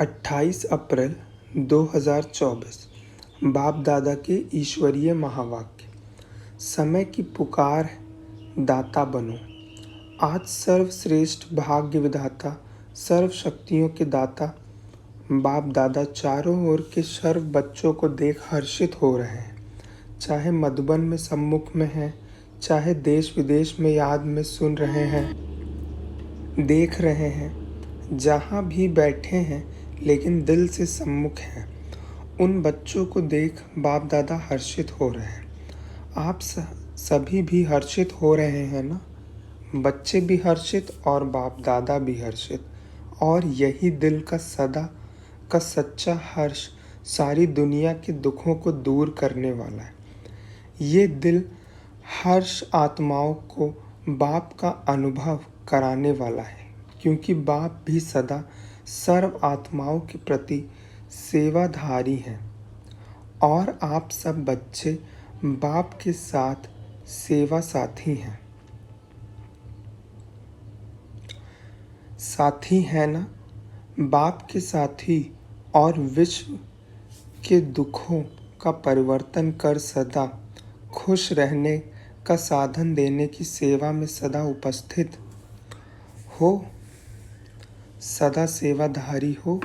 28 अप्रैल 2024। बाप दादा के ईश्वरीय महावाक्य। समय की पुकार है, दाता बनो। आज सर्वश्रेष्ठ भाग्य विधाता, सर्व शक्तियों के दाता बाप दादा चारों ओर के सर्व बच्चों को देख हर्षित हो रहे हैं। चाहे मधुबन में सम्मुख में हैं, चाहे देश विदेश में याद में सुन रहे हैं, देख रहे हैं, जहाँ भी बैठे हैं लेकिन दिल से सम्मुख हैं। उन बच्चों को देख बाप दादा हर्षित हो रहे हैं। आप सभी भी हर्षित हो रहे हैं ना? बच्चे भी हर्षित और बाप दादा भी हर्षित। और यही दिल का सदा का सच्चा हर्ष सारी दुनिया के दुखों को दूर करने वाला है। ये दिल हर्ष आत्माओं को बाप का अनुभव कराने वाला है, क्योंकि बाप भी सदा सर्व आत्माओं के प्रति सेवाधारी हैं। और आप सब बच्चे बाप के साथ सेवा साथी हैं। साथी हैं ना? बाप के साथी और विश्व के दुखों का परिवर्तन कर सदा खुश रहने का साधन देने की सेवा में सदा उपस्थित हो, सदा सेवाधारी हो।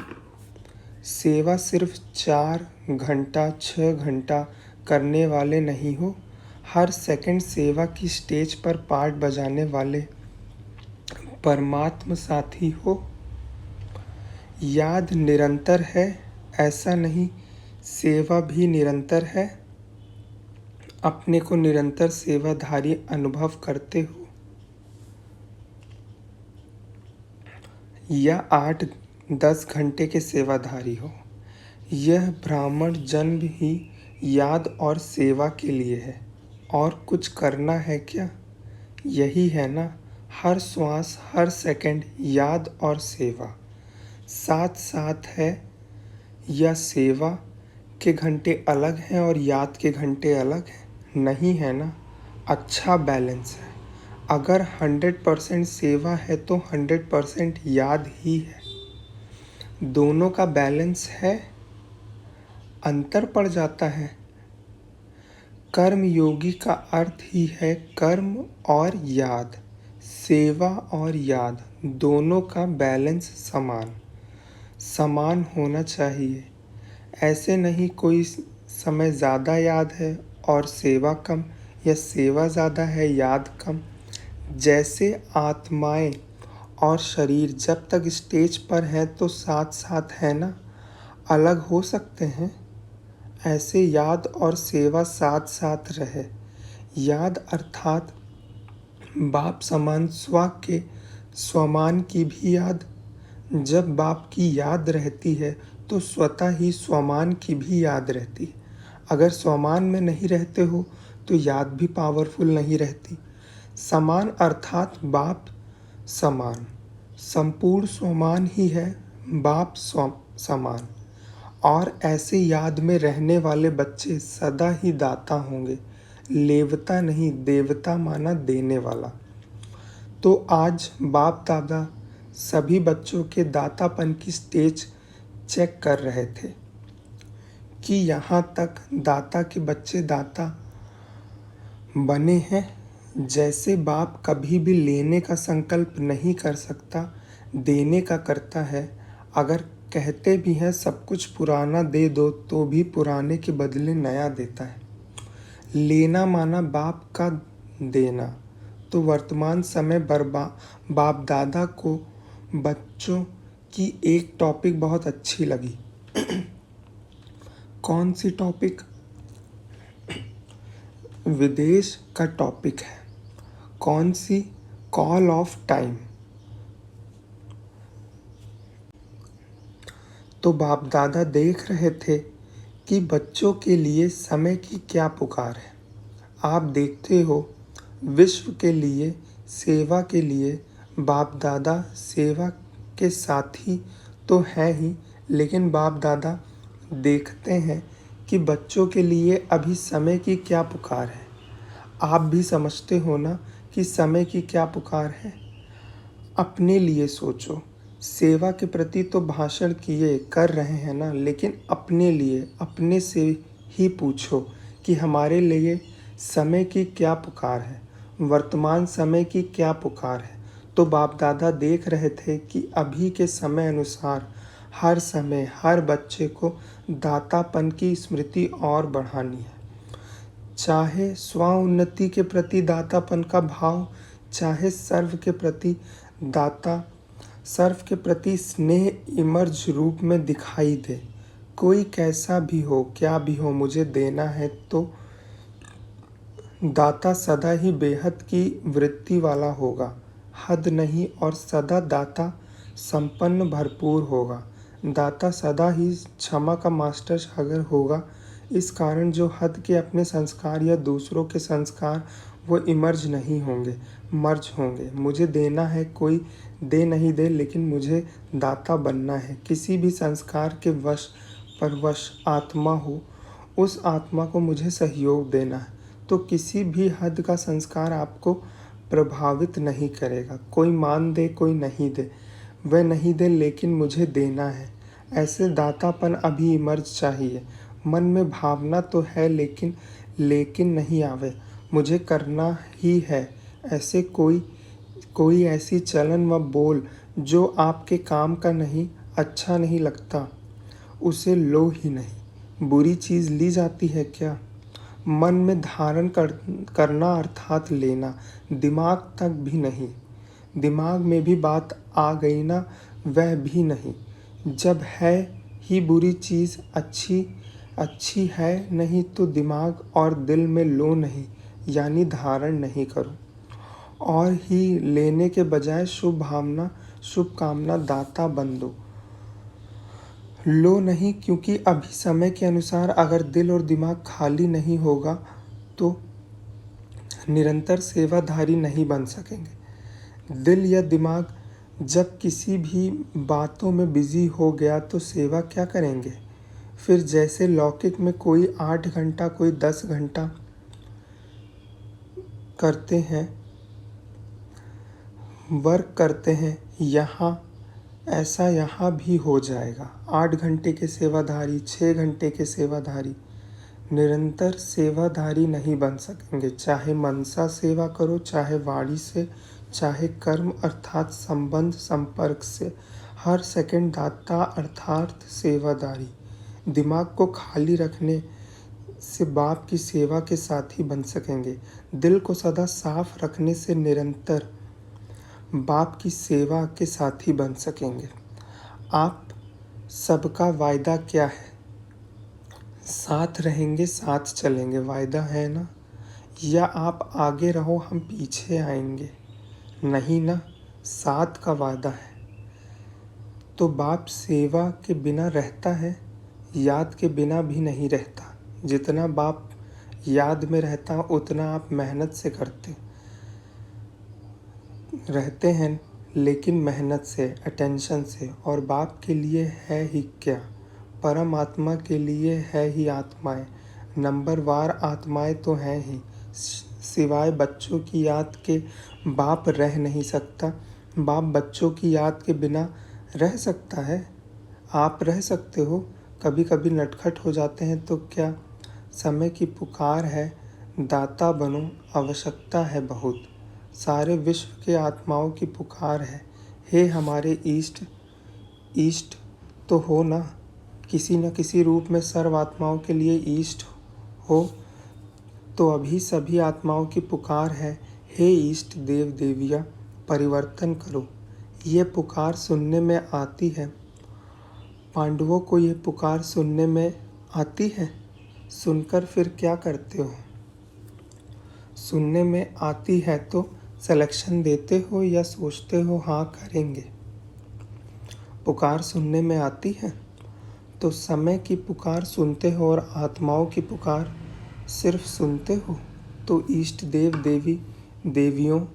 सेवा सिर्फ 4 घंटा 6 घंटा करने वाले नहीं हो, हर सेकंड सेवा की स्टेज पर पार्ट बजाने वाले परमात्मा साथी हो। याद निरंतर है, ऐसा नहीं, सेवा भी निरंतर है। अपने को निरंतर सेवाधारी अनुभव करते हो या 8-10 घंटे के सेवाधारी हो। यह ब्राह्मण जन्म ही याद और सेवा के लिए है। और कुछ करना है क्या? यही है ना, हर श्वास हर सेकंड याद और सेवा साथ साथ है। या सेवा के घंटे अलग हैं और याद के घंटे अलग हैं? नहीं है ना। अच्छा बैलेंस है। अगर 100% सेवा है तो 100% याद ही है। दोनों का बैलेंस है, अंतर पड़ जाता है। कर्म योगी का अर्थ ही है कर्म और याद, सेवा और याद दोनों का बैलेंस समान होना चाहिए। ऐसे नहीं कोई समय ज़्यादा याद है और सेवा कम, या सेवा ज़्यादा है याद कम। जैसे आत्माएं और शरीर जब तक स्टेज पर हैं तो साथ साथ है ना, अलग हो सकते हैं। ऐसे याद और सेवा साथ साथ रहे। याद अर्थात बाप समान स्व के स्वमान की भी याद। जब बाप की याद रहती है तो स्वतः ही स्वमान की भी याद रहती है। अगर स्वमान में नहीं रहते हो तो याद भी पावरफुल नहीं रहती। समान अर्थात बाप समान, संपूर्ण स्वमान ही है बाप समान। और ऐसे याद में रहने वाले बच्चे सदा ही दाता होंगे। लेवता नहीं, देवता माना देने वाला। तो आज बाप दादा सभी बच्चों के दातापन की स्टेज चेक कर रहे थे कि यहाँ तक दाता के बच्चे दाता बने हैं। जैसे बाप कभी भी लेने का संकल्प नहीं कर सकता, देने का करता है। अगर कहते भी हैं सब कुछ पुराना दे दो तो भी पुराने के बदले नया देता है। लेना माना बाप का देना। तो वर्तमान समय बाप दादा को बच्चों की एक टॉपिक बहुत अच्छी लगी। कौन सी टॉपिक? विदेश का टॉपिक है। कौन सी? Call of time. तो बाप दादा देख रहे थे कि बच्चों के लिए समय की क्या पुकार है। आप देखते हो विश्व के लिए, सेवा के लिए बाप दादा सेवा के साथी तो हैं ही, लेकिन बाप दादा देखते हैं कि बच्चों के लिए अभी समय की क्या पुकार है। आप भी समझते हो ना कि समय की क्या पुकार है। अपने लिए सोचो, सेवा के प्रति तो भाषण किए कर रहे हैं ना, लेकिन अपने लिए अपने से ही पूछो कि हमारे लिए समय की क्या पुकार है, वर्तमान समय की क्या पुकार है। तो बाप दादा देख रहे थे कि अभी के समय अनुसार हर समय हर बच्चे को दातापन की स्मृति और बढ़ानी है। चाहे स्व उन्नति के प्रति दातापन का भाव, चाहे सर्व के प्रति स्नेह इमर्ज रूप में दिखाई दे। कोई कैसा भी हो, क्या भी हो, मुझे देना है तो दाता सदा ही बेहद की वृत्ति वाला होगा, हद नहीं, और सदा दाता संपन्न भरपूर होगा। दाता सदा ही क्षमा का मास्टर सागर होगा। इस कारण जो हद के अपने संस्कार या दूसरों के संस्कार वो इमर्ज नहीं होंगे, मर्ज होंगे। मुझे देना है, कोई दे नहीं दे, लेकिन मुझे दाता बनना है। किसी भी संस्कार के परवश आत्मा हो, उस आत्मा को मुझे सहयोग देना है। तो किसी भी हद का संस्कार आपको प्रभावित नहीं करेगा। कोई मान दे, कोई नहीं दे, वह नहीं दे, लेकिन मुझे देना है। ऐसे दातापन अभी इमर्ज चाहिए। मन में भावना तो है, लेकिन नहीं आवे, मुझे करना ही है। ऐसे कोई ऐसी चलन व बोल जो आपके काम का नहीं, अच्छा नहीं लगता, उसे लो ही नहीं। बुरी चीज़ ली जाती है क्या? मन में धारण करना अर्थात लेना, दिमाग तक भी नहीं। दिमाग में भी बात आ गई ना, वह भी नहीं। जब है ही बुरी चीज़ अच्छी है नहीं, तो दिमाग और दिल में लो नहीं, यानी धारण नहीं करो। और ही लेने के बजाय शुभ कामना दाता बन दो। लो नहीं, क्योंकि अभी समय के अनुसार अगर दिल और दिमाग खाली नहीं होगा तो निरंतर सेवाधारी नहीं बन सकेंगे। दिल या दिमाग जब किसी भी बातों में बिजी हो गया तो सेवा क्या करेंगे? फिर जैसे लौकिक में कोई 8 घंटा, कोई 10 घंटा करते हैं, वर्क करते हैं, ऐसा यहाँ भी हो जाएगा। 8 घंटे के सेवाधारी, 6 घंटे के सेवाधारी निरंतर सेवाधारी नहीं बन सकेंगे। चाहे मनसा सेवा करो, चाहे वाणी से, चाहे कर्म अर्थात संबंध संपर्क से, हर सेकंड दाता अर्थात सेवादारी। दिमाग को खाली रखने से बाप की सेवा के साथी बन सकेंगे। दिल को सदा साफ रखने से निरंतर बाप की सेवा के साथी बन सकेंगे। आप सबका वायदा क्या है? साथ रहेंगे, साथ चलेंगे, वायदा है ना? या आप आगे रहो, हम पीछे आएंगे? नहीं ना, साथ का वादा है। तो बाप सेवा के बिना रहता है, याद के बिना भी नहीं रहता। जितना बाप याद में रहता उतना आप मेहनत से रहते हैं, लेकिन मेहनत से, अटेंशन से। और बाप के लिए है ही क्या, परम आत्मा के लिए है ही आत्माएं। नंबरवार आत्माएं तो हैं ही। सिवाय बच्चों की याद के बाप रह नहीं सकता। बाप बच्चों की याद के बिना रह सकता है? आप रह सकते हो। कभी कभी नटखट हो जाते हैं तो क्या, समय की पुकार है, दाता बनो, आवश्यकता है बहुत। सारे विश्व के आत्माओं की पुकार है, हे हमारे ईष्ट तो हो ना, किसी न किसी रूप में सर्व आत्माओं के लिए ईष्ट हो। तो अभी सभी आत्माओं की पुकार है, हे ईष्ट देव देविया, परिवर्तन करो। ये पुकार सुनने में आती है। पांडवों को ये पुकार सुनने में आती है। सुनकर फिर क्या करते हो? सुनने में आती है तो सिलेक्शन देते हो या सोचते हो हाँ करेंगे? पुकार सुनने में आती है तो समय की पुकार सुनते हो और आत्माओं की पुकार सिर्फ सुनते हो। तो इष्ट देव देवियों,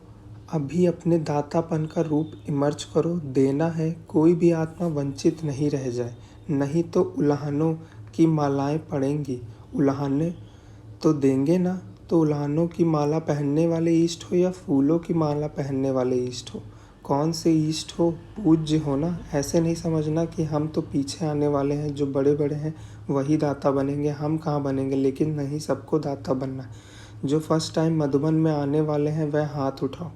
अभी अपने दातापन का रूप इमर्ज करो। देना है, कोई भी आत्मा वंचित नहीं रह जाए, नहीं तो उल्हानों की मालाएं पड़ेंगी। उल्हाने तो देंगे ना, तो उल्हानों की माला पहनने वाले ईष्ट हो या फूलों की माला पहनने वाले ईष्ट हो, कौन से ईष्ट हो, पूज्य हो ना। ऐसे नहीं समझना कि हम तो पीछे आने वाले हैं, जो बड़े बड़े हैं वही दाता बनेंगे, हम कहाँ बनेंगे। लेकिन नहीं, सबको दाता बनना है। जो फर्स्ट टाइम मधुबन में आने वाले हैं वह हाथ उठाओ।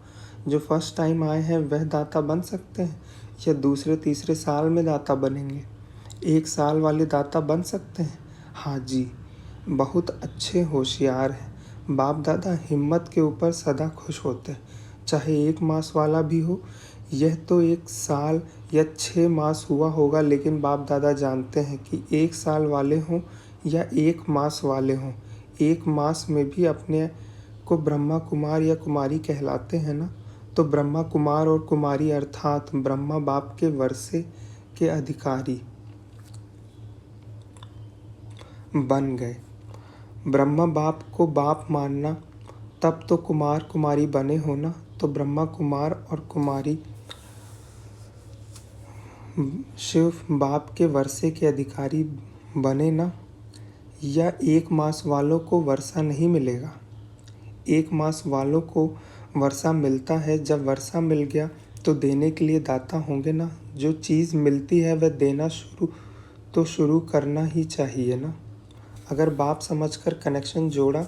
जो फर्स्ट टाइम आए हैं वह दाता बन सकते हैं, या दूसरे तीसरे साल में दाता बनेंगे। 1 साल वाले दाता बन सकते हैं। हाँ जी, बहुत अच्छे होशियार हैं। बाप दादा हिम्मत के ऊपर सदा खुश होते हैं, चाहे 1 मास वाला भी हो। यह तो 1 साल या 6 मास हुआ होगा, लेकिन बाप दादा जानते हैं कि 1 साल वाले हों या 1 मास वाले हों, 1 मास में भी अपने को ब्रह्मा कुमार या कुमारी कहलाते हैं ना। तो ब्रह्मा कुमार और कुमारी अर्थात ब्रह्मा बाप के वर्षे के अधिकारी बन गए। ब्रह्मा बाप को बाप मानना, तब तो कुमार कुमारी बने हो ना। तो ब्रह्मा कुमार और कुमारी शिव बाप के वर्षे के अधिकारी बने ना। या 1 मास वालों को वर्षा नहीं मिलेगा। 1 मास वालों को वर्षा मिलता है। जब वर्षा मिल गया तो देने के लिए दाता होंगे ना। जो चीज़ मिलती है वह देना शुरू करना ही चाहिए ना। अगर बाप समझकर कनेक्शन जोड़ा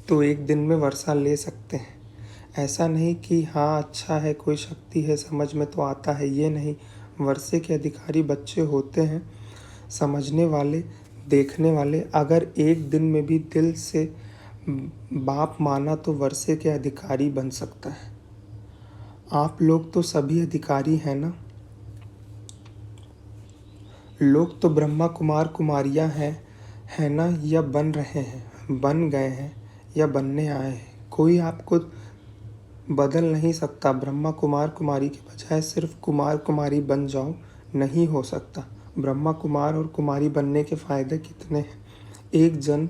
तो 1 दिन में वर्षा ले सकते हैं। ऐसा नहीं कि हाँ अच्छा है, कोई शक्ति है, समझ में तो आता है, ये नहीं। वर्षे के अधिकारी बच्चे होते हैं, समझने वाले, देखने वाले। अगर 1 दिन में भी दिल से बाप माना तो वर्षे के अधिकारी बन सकता है। आप लोग तो सभी अधिकारी हैं ना। लोग तो ब्रह्मा कुमार कुमारियाँ हैं ना, या बन रहे हैं, बन गए हैं या बनने आए हैं। कोई आपको बदल नहीं सकता। ब्रह्मा कुमार कुमारी के बजाय सिर्फ कुमार कुमारी बन जाओ, नहीं हो सकता। ब्रह्मा कुमार और कुमारी बनने के फ़ायदे कितने हैं। 1 जन्म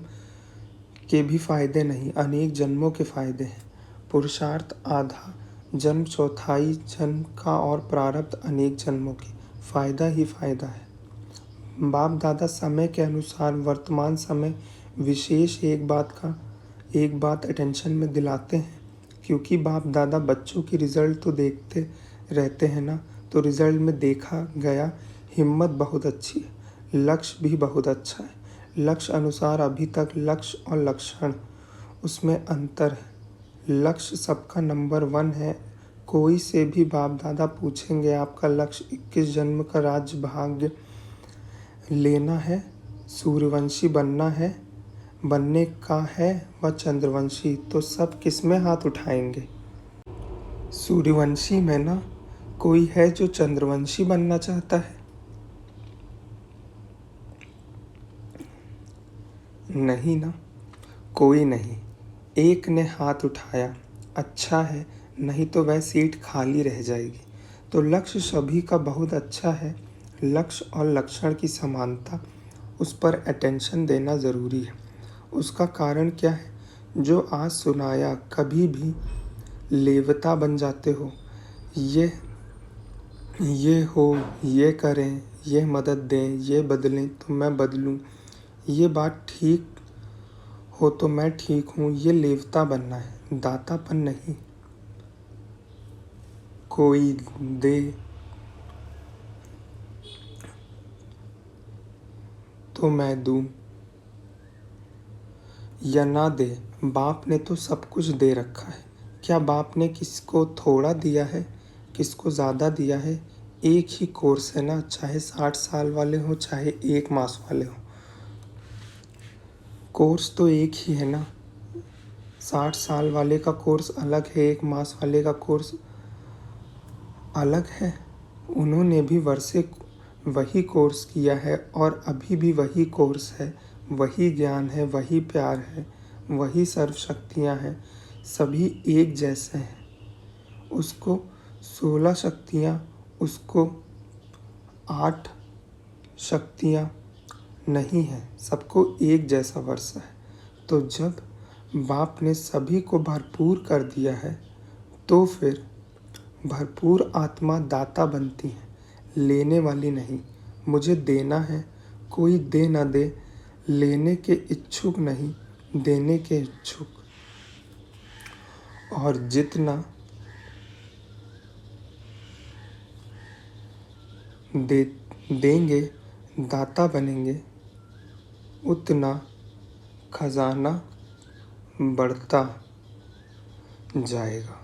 के भी फ़ायदे नहीं, अनेक जन्मों के फ़ायदे हैं। पुरुषार्थ आधा जन्म, चौथाई जन्म का, और प्रारब्ध अनेक जन्मों की। फ़ायदा ही फ़ायदा है। बाप दादा समय के अनुसार वर्तमान समय विशेष एक बात अटेंशन में दिलाते हैं, क्योंकि बाप दादा बच्चों की रिज़ल्ट तो देखते रहते हैं ना। तो रिज़ल्ट में देखा गया हिम्मत बहुत अच्छी है, लक्ष्य भी बहुत अच्छा है। लक्ष्य अनुसार अभी तक लक्ष्य और लक्षण, उसमें अंतर है। लक्ष्य सबका नंबर 1 है। कोई से भी बाप दादा पूछेंगे आपका लक्ष्य 21 जन्म का राज्य भाग्य लेना है, सूर्यवंशी बनना है, बनने का है, व चंद्रवंशी, तो सब किस में हाथ उठाएंगे। सूर्यवंशी में ना। कोई है जो चंद्रवंशी बनना चाहता है? नहीं ना, कोई नहीं। एक ने हाथ उठाया, अच्छा है, नहीं तो वह सीट खाली रह जाएगी। तो लक्ष्य सभी का बहुत अच्छा है। लक्ष्य और लक्षण की समानता, उस पर अटेंशन देना ज़रूरी है। उसका कारण क्या है? जो आज सुनाया, कभी भी लेवता बन जाते हो। ये हो, ये करें, ये मदद दें, ये बदलें तो मैं बदलूं, ये बात ठीक हो तो मैं ठीक हूँ, ये लेवता बनना है, दातापन नहीं। कोई दे तो मैं दूं या ना दे, बाप ने तो सब कुछ दे रखा है। क्या बाप ने किसको थोड़ा दिया है, किसको ज़्यादा दिया है? एक ही कोर्स है ना, चाहे 60 साल वाले हो, चाहे 1 मास वाले हो, कोर्स तो एक ही है ना। 60 साल वाले का कोर्स अलग है, 1 मास वाले का कोर्स अलग है। उन्होंने भी वर्षे वही कोर्स किया है, और अभी भी वही कोर्स है, वही ज्ञान है, वही प्यार है, वही सर्वशक्तियाँ हैं। सभी एक जैसे हैं। उसको 16 शक्तियाँ, उसको 8 शक्तियाँ नहीं हैं, सबको एक जैसा वर्षा है। तो जब बाप ने सभी को भरपूर कर दिया है, तो फिर भरपूर आत्मा दाता बनती है, लेने वाली नहीं। मुझे देना है, कोई दे न दे, लेने के इच्छुक नहीं, देने के इच्छुक। और जितना दे देंगे, दाता बनेंगे, उतना खजाना बढ़ता जाएगा।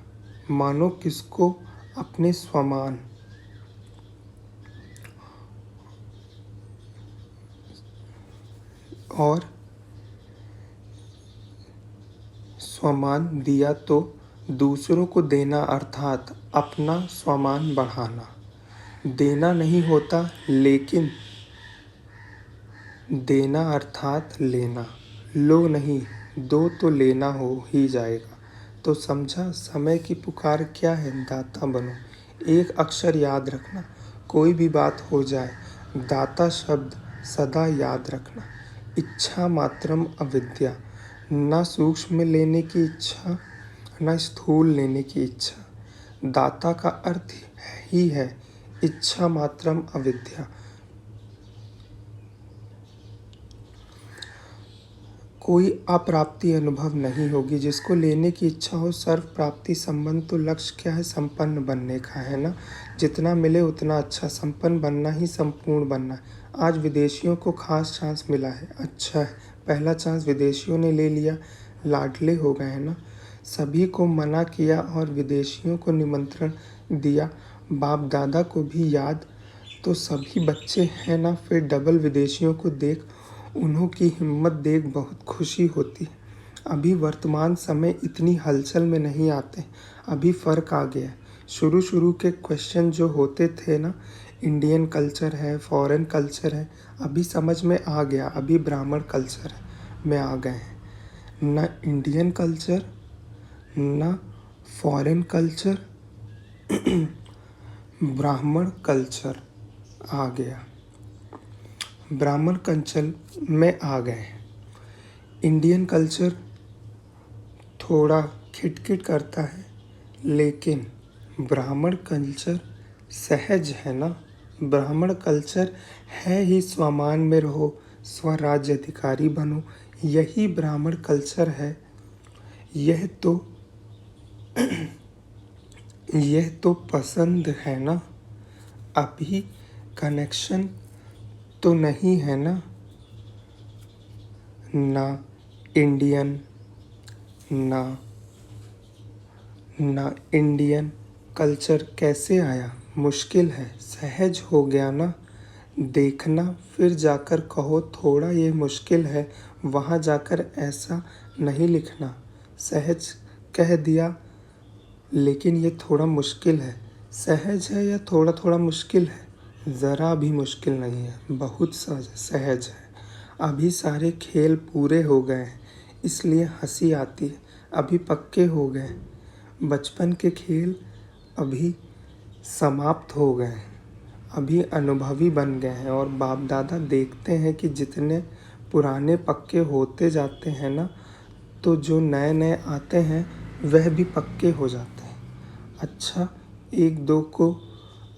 मानो किसको अपने स्वमान और स्वमान दिया तो दूसरों को देना अर्थात अपना स्वमान बढ़ाना। देना नहीं होता लेकिन देना अर्थात लेना। लो नहीं, दो तो लेना हो ही जाएगा। तो समझा समय की पुकार क्या है? दाता बनो। एक अक्षर याद रखना, कोई भी बात हो जाए, दाता शब्द सदा याद रखना। इच्छा मात्रम अविद्या, न सूक्ष्म लेने की इच्छा न स्थूल लेने की इच्छा। दाता का अर्थ ही है इच्छा मात्रम अविद्या। कोई अप्राप्ति अनुभव नहीं होगी। जिसको लेने की इच्छा हो सर्व प्राप्ति संबंध, तो लक्ष्य क्या है? संपन्न बनने का है ना। जितना मिले उतना अच्छा, संपन्न बनना ही संपूर्ण बनना है। आज विदेशियों को खास चांस मिला है, अच्छा है। पहला चांस विदेशियों ने ले लिया, लाडले हो गए हैं ना। सभी को मना किया और विदेशियों को निमंत्रण दिया, बाप दादा को भी याद, तो सभी बच्चे हैं ना। फिर डबल विदेशियों को देख, उन्हों की हिम्मत देख बहुत खुशी होती है। अभी वर्तमान समय इतनी हलचल में नहीं आते, अभी फ़र्क आ गया है। शुरू के क्वेश्चन जो होते थे ना, इंडियन कल्चर है, फॉरेन कल्चर है, अभी समझ में आ गया। अभी ब्राह्मण कल्चर में आ गए हैं, न इंडियन कल्चर न फॉरेन कल्चर, ब्राह्मण कल्चर आ गया। ब्राह्मण कल्चर में आ गए। इंडियन कल्चर थोड़ा खिटखिट करता है, लेकिन ब्राह्मण कल्चर सहज है ना। ब्राह्मण कल्चर है ही स्वमान में रहो, स्वराज्य अधिकारी बनो, यही ब्राह्मण कल्चर है। यह तो पसंद है ना। अभी कनेक्शन तो नहीं है ना। ना इंडियन ना इंडियन कल्चर कैसे आया? मुश्किल है, सहज हो गया ना। देखना फिर जाकर कहो थोड़ा ये मुश्किल है, वहाँ जाकर ऐसा नहीं लिखना। सहज कह दिया लेकिन ये थोड़ा मुश्किल है। सहज है या थोड़ा थोड़ा मुश्किल है? ज़रा भी मुश्किल नहीं है, बहुत सहज है। अभी सारे खेल पूरे हो गए हैं, इसलिए हंसी आती है। अभी पक्के हो गए, बचपन के खेल अभी समाप्त हो गए हैं, अभी अनुभवी बन गए हैं। और बाप दादा देखते हैं कि जितने पुराने पक्के होते जाते हैं ना, तो जो नए नए आते हैं वह भी पक्के हो जाते हैं। अच्छा, एक दो को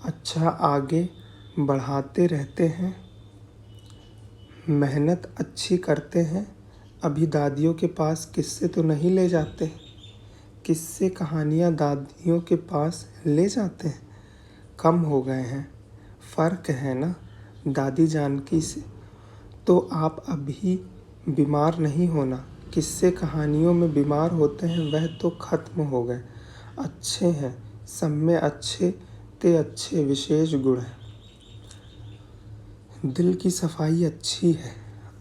अच्छा आगे बढ़ाते रहते हैं, मेहनत अच्छी करते हैं। अभी दादियों के पास किस्से तो नहीं ले जाते, किस्से कहानियाँ दादियों के पास ले जाते हैं, कम हो गए हैं। फ़र्क है ना दादी जानकी से। तो आप अभी बीमार नहीं होना, किस्से कहानियों में बीमार होते हैं वह तो ख़त्म हो गए। अच्छे हैं, सब में अच्छे ते अच्छे विशेष गुण हैं। दिल की सफाई अच्छी है,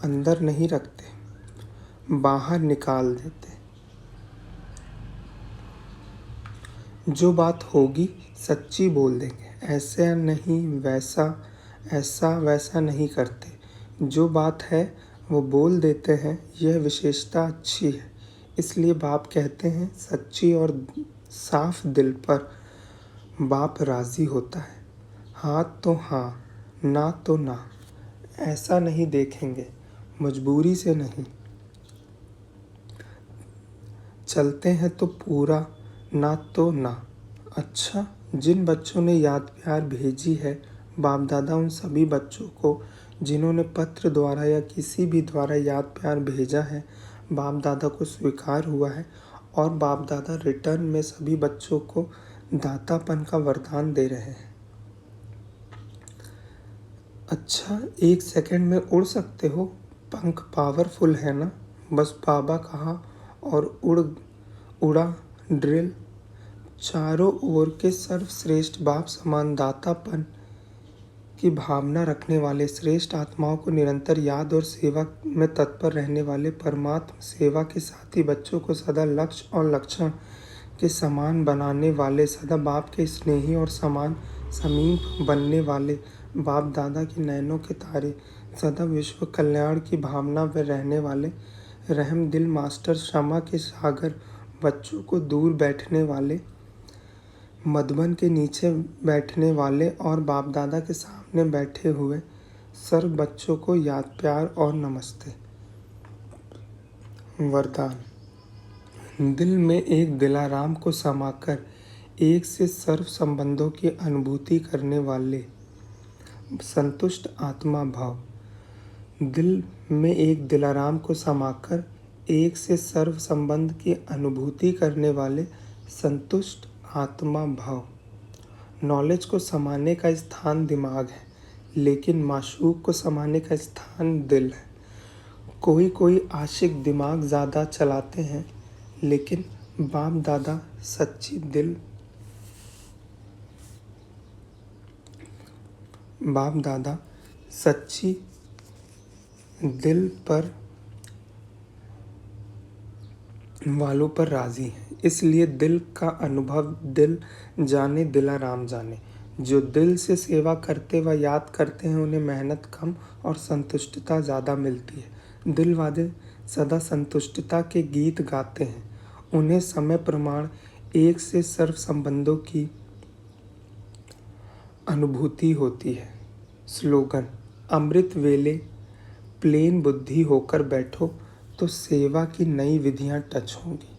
अंदर नहीं रखते, बाहर निकाल देते। जो बात होगी सच्ची बोल देंगे, ऐसा नहीं वैसा, ऐसा वैसा नहीं करते। जो बात है वो बोल देते हैं, यह विशेषता अच्छी है। इसलिए बाप कहते हैं सच्ची और साफ दिल पर बाप राज़ी होता है। हाँ तो हाँ, ना तो ना, ऐसा नहीं देखेंगे, मजबूरी से नहीं। चलते हैं तो पूरा, ना तो ना। अच्छा, जिन बच्चों ने याद प्यार भेजी है, बाप दादा उन सभी बच्चों को जिन्होंने पत्र द्वारा या किसी भी द्वारा याद प्यार भेजा है, बाप दादा को स्वीकार हुआ है। और बाप दादा रिटर्न में सभी बच्चों को दातापन का वरदान दे रहे हैं। अच्छा, 1 सेकंड में उड़ सकते हो? पंख पावरफुल है ना? बस बाबा कहा और उड़ा ड्रिल। चारों ओर के सर्वश्रेष्ठ बाप समान दातापन की भावना रखने वाले, श्रेष्ठ आत्माओं को निरंतर याद और सेवा में तत्पर रहने वाले, परमात्म सेवा के साथी बच्चों को सदा लक्ष्य और लक्षण के समान बनाने वाले, सदा बाप के स्नेही और समान समीप बनने वाले, बाप दादा के नैनों के तारे, सदा विश्व कल्याण की भावना में रहने वाले, रहम दिल मास्टर, क्षमा के सागर, बच्चों को दूर बैठने वाले, मधुबन के नीचे बैठने वाले और बाप दादा के सामने बैठे हुए सर्व बच्चों को याद, प्यार और नमस्ते। वरदान। दिल में एक दिलाराम को समाकर एक से सर्व संबंधों की अनुभूति करने वाले, संतुष्ट आत्मा भाव। दिल में एक दिलाराम को समाकर एक से सर्व संबंध की अनुभूति करने वाले, संतुष्ट आत्मा भाव। नॉलेज को समाने का स्थान दिमाग है, लेकिन माशूक को समाने का स्थान दिल है। कोई आशिक दिमाग ज़्यादा चलाते हैं, लेकिन बाप दादा सच्ची दिल पर वालों पर राजी हैं। इसलिए दिल का अनुभव दिल जाने, दिलाराम जाने। जो दिल से सेवा करते व याद करते हैं, उन्हें मेहनत कम और संतुष्टता ज़्यादा मिलती है। दिल वाले सदा संतुष्टता के गीत गाते हैं। उन्हें समय प्रमाण एक से सर्व संबंधों की अनुभूति होती है। स्लोगन। अमृत वेले प्लेन बुद्धि होकर बैठो तो सेवा की नई विधियां टच होंगी।